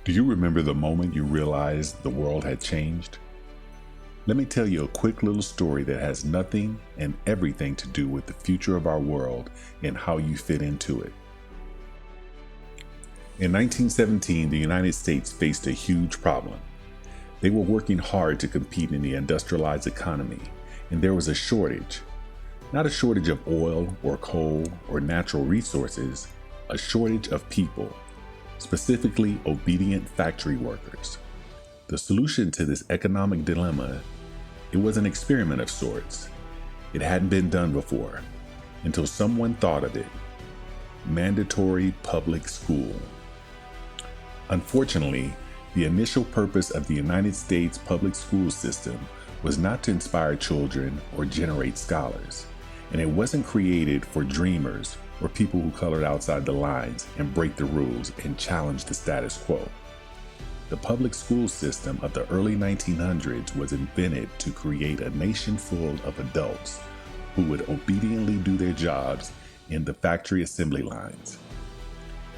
Do you remember the moment you realized the world had changed? Let me tell you a quick little story that has nothing and everything to do with the future of our world and how you fit into it. In 1917, the United States faced a huge problem. They were working hard to compete in the industrialized economy, and there was a shortage. Not a shortage of oil or coal or natural resources, a shortage of people, specifically obedient factory workers. The solution to this economic dilemma, it was an experiment of sorts. It hadn't been done before, until someone thought of it. Mandatory public school. Unfortunately, the initial purpose of the United States public school system was not to inspire children or generate scholars, and it wasn't created for dreamers or people who colored outside the lines and break the rules and challenge the status quo. The public school system of the early 1900s was invented to create a nation full of adults who would obediently do their jobs in the factory assembly lines.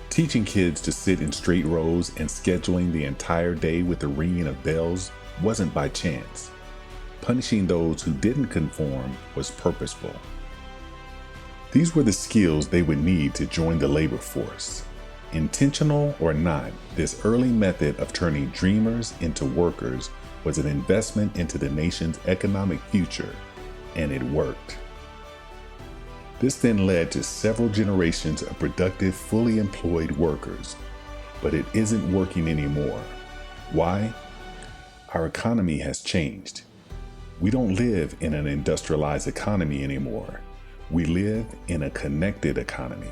Teaching kids to sit in straight rows and scheduling the entire day with the ringing of bells wasn't by chance. Punishing those who didn't conform was purposeful. These were the skills they would need to join the labor force. Intentional or not, this early method of turning dreamers into workers was an investment into the nation's economic future, and it worked. This then led to several generations of productive, fully employed workers, but it isn't working anymore. Why? Our economy has changed. We don't live in an industrialized economy anymore. We live in a connected economy.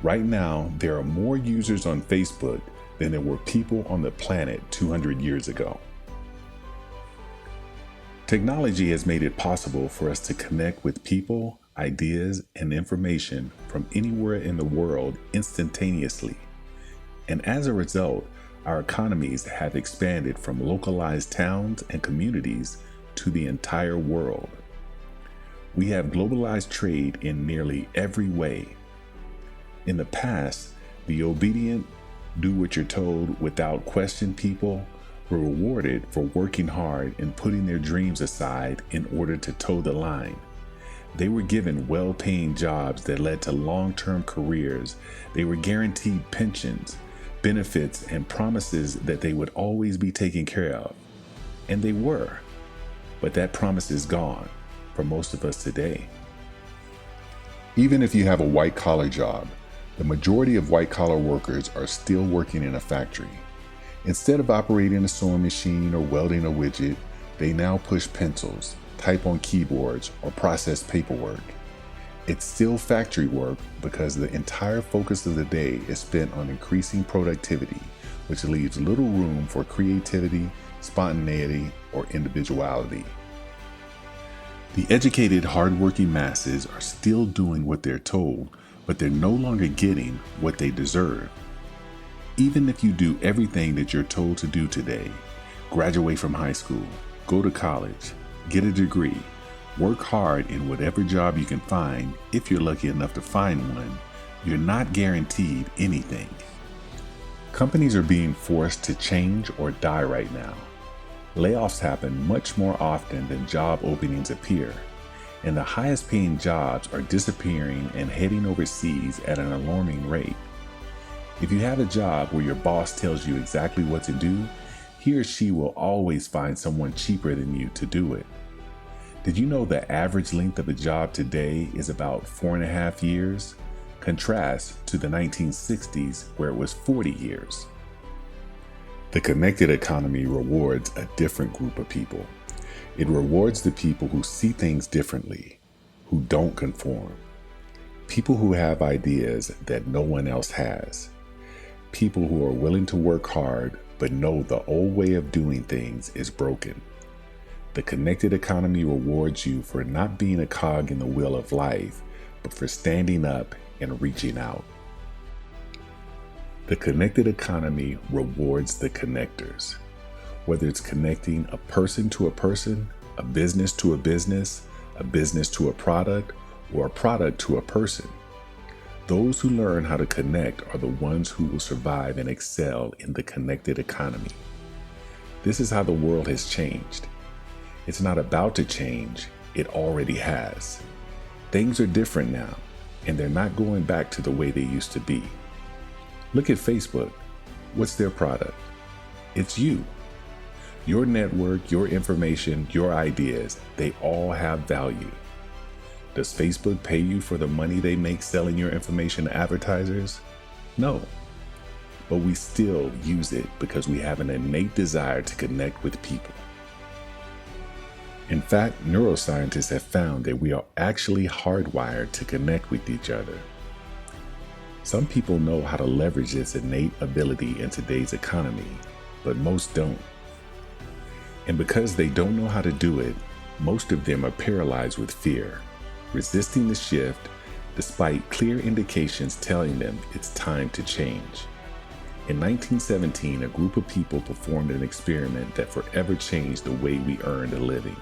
Right now, there are more users on Facebook than there were people on the planet 200 years ago. Technology has made it possible for us to connect with people, ideas, and information from anywhere in the world instantaneously. And as a result, our economies have expanded from localized towns and communities to the entire world. We have globalized trade in nearly every way. In the past, the obedient, do what you're told without question people were rewarded for working hard and putting their dreams aside in order to toe the line. They were given well-paying jobs that led to long-term careers. They were guaranteed pensions, benefits, and promises that they would always be taken care of. And they were. But that promise is gone for most of us today. Even if you have a white-collar job, the majority of white-collar workers are still working in a factory. Instead of operating a sewing machine or welding a widget, they now push pencils, type on keyboards, or process paperwork. It's still factory work because the entire focus of the day is spent on increasing productivity, which leaves little room for creativity, spontaneity, or individuality. The educated, hardworking masses are still doing what they're told, but they're no longer getting what they deserve. Even if you do everything that you're told to do today, graduate from high school, go to college, get a degree, work hard in whatever job you can find, if you're lucky enough to find one, you're not guaranteed anything. Companies are being forced to change or die right now. Layoffs happen much more often than job openings appear, and the highest paying jobs are disappearing and heading overseas at an alarming rate. If you have a job where your boss tells you exactly what to do, he or she will always find someone cheaper than you to do it. Did you know the average length of a job today is about 4.5 years? Contrast to the 1960s where it was 40 years. The connected economy rewards a different group of people. It rewards the people who see things differently, who don't conform. People who have ideas that no one else has. People who are willing to work hard but know the old way of doing things is broken. The connected economy rewards you for not being a cog in the wheel of life, but for standing up and reaching out. The connected economy rewards the connectors. Whether it's connecting a person to a person, a business to a business to a product, or a product to a person. Those who learn how to connect are the ones who will survive and excel in the connected economy. This is how the world has changed. It's not about to change, it already has. Things are different now, and they're not going back to the way they used to be. Look at Facebook. What's their product? It's you. Your network, your information, your ideas, they all have value. Does Facebook pay you for the money they make selling your information to advertisers? No. But we still use it because we have an innate desire to connect with people. In fact, neuroscientists have found that we are actually hardwired to connect with each other. Some people know how to leverage this innate ability in today's economy, but most don't. And because they don't know how to do it, most of them are paralyzed with fear, resisting the shift despite clear indications telling them it's time to change. In 1917, a group of people performed an experiment that forever changed the way we earned a living.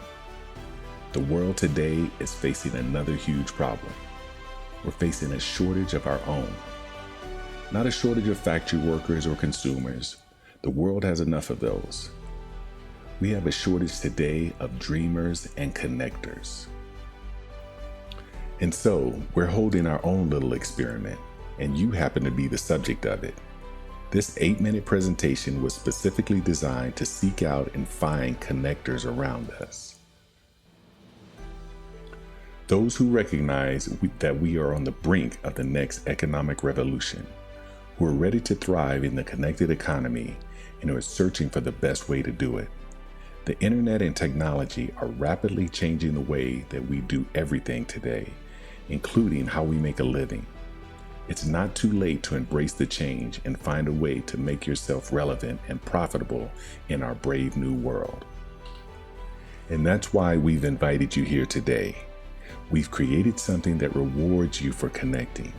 The world today is facing another huge problem. We're facing a shortage of our own. Not a shortage of factory workers or consumers. The world has enough of those. We have a shortage today of dreamers and connectors. And so, we're holding our own little experiment, and you happen to be the subject of it. This 8-minute presentation was specifically designed to seek out and find connectors around us. Those who recognize that we are on the brink of the next economic revolution, who are ready to thrive in the connected economy and are searching for the best way to do it. The internet and technology are rapidly changing the way that we do everything today, including how we make a living. It's not too late to embrace the change and find a way to make yourself relevant and profitable in our brave new world. And that's why we've invited you here today. We've created something that rewards you for connecting.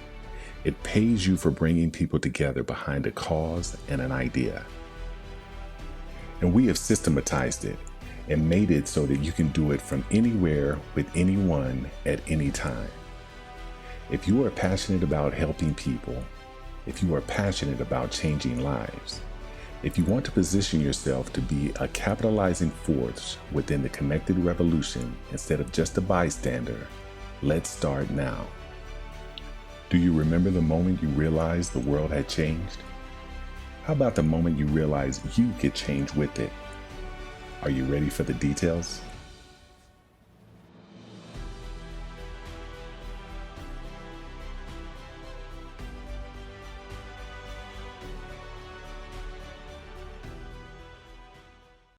It pays you for bringing people together behind a cause and an idea. And we have systematized it and made it so that you can do it from anywhere with anyone at any time. If you are passionate about helping people, if you are passionate about changing lives, if you want to position yourself to be a capitalizing force within the connected revolution instead of just a bystander, let's start now. Do you remember the moment you realized the world had changed? How about the moment you realized you could change with it? Are you ready for the details?